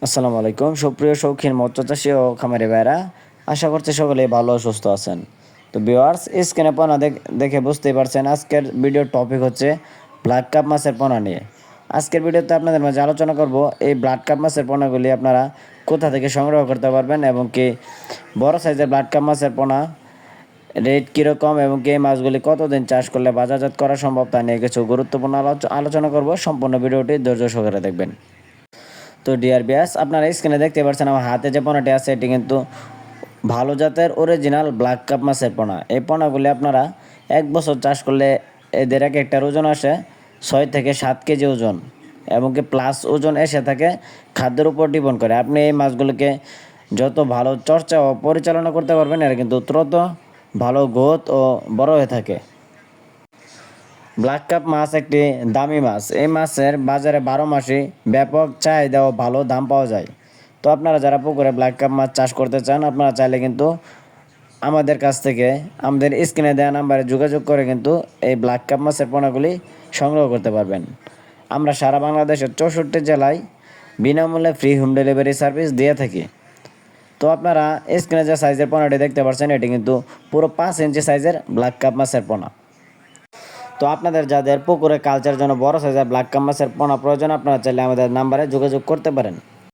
আসসালামু আলাইকুম সুপ্রিয় শৌখিন মৎস্য চাষী ও খামারি ভাইরা, আশা করছি সকলেই ভালো ও সুস্থ আছেন। তো ভিউয়ার্স, স্ক্রিনে পোনা দেখে বুঝতেই পারছেন আজকের ভিডিওর টপিক হচ্ছে ব্ল্যাক কাপ মাছের পোনা নিয়ে। আজকের ভিডিওতে আপনাদের মাঝে আলোচনা করব এই ব্লাড কাপ মাছের পোনাগুলি আপনারা কোথা থেকে সংগ্রহ করতে পারবেন এবং কি বড় সাইজের ব্লাড কাপ মাছের পোনা রেট কীরকম এবং কি এই মাছগুলি কতদিন চাষ করলে বাজারজাত করা সম্ভব তা নিয়ে কিছু গুরুত্বপূর্ণ আলোচনা করব। সম্পূর্ণ ভিডিওটি ধৈর্য সহকারে দেখবেন। তো ডিয়ার বিয়াস, আপনারা স্ক্রিনে দেখতে পাচ্ছেন আমার হাতে যে পোনাটি আছে এটি কিন্তু ভালো জাতের অরিজিনাল ব্ল্যাক কাপ মাছের পোনা। এই পোনাগুলি আপনারা 1 বছর চাষ করলে এদের এক একটার ওজন আসে 6 থেকে 7 কেজি ওজন এবং কি প্লাস ওজন এসে থাকে খাদ্যের উপর ডিপেন্ড করে। আপনি এই মাছগুলোকে যত ভালো চর্চা ও পরিচালনা করতে পারবেন এরা কিন্তু তত ভালো গ্রোথ ও বড় হয়ে থাকে। ব্ল্যাক কাপ মাছ একটি দামি মাছ। এই মাছের বাজারে 12 মাসই ব্যাপক চাহিদা ও ভালো দাম পাওয়া যায়। তো আপনারা যারা পুকুরে ব্ল্যাক কাপ মাছ চাষ করতে চান, আপনারা চাইলে কিন্তু আমাদের কাছ থেকে আমাদের স্ক্রিনে দেওয়া নাম্বারে যোগাযোগ করে কিন্তু এই ব্ল্যাক কাপ মাছের পোনাগুলি সংগ্রহ করতে পারবেন। আমরা সারা বাংলাদেশের 64 জেলায় বিনামূল্যে ফ্রি হোম ডেলিভারি সার্ভিস দিয়ে থাকি। তো আপনারা স্ক্রিনে যে সাইজের পোনাটি দেখতে পাচ্ছেন এটি কিন্তু পুরো 5 ইঞ্চি সাইজের ব্ল্যাক কাপ মাছের পোনা। তো আপনাদের যাদের পুকুরে কালচার জন্য বড় সাইজের ব্ল্যাক কাপ মাছের পোনা প্রয়োজন, আপনারা চাইলে আমাদের নাম্বারে যোগাযোগ করতে পারেন।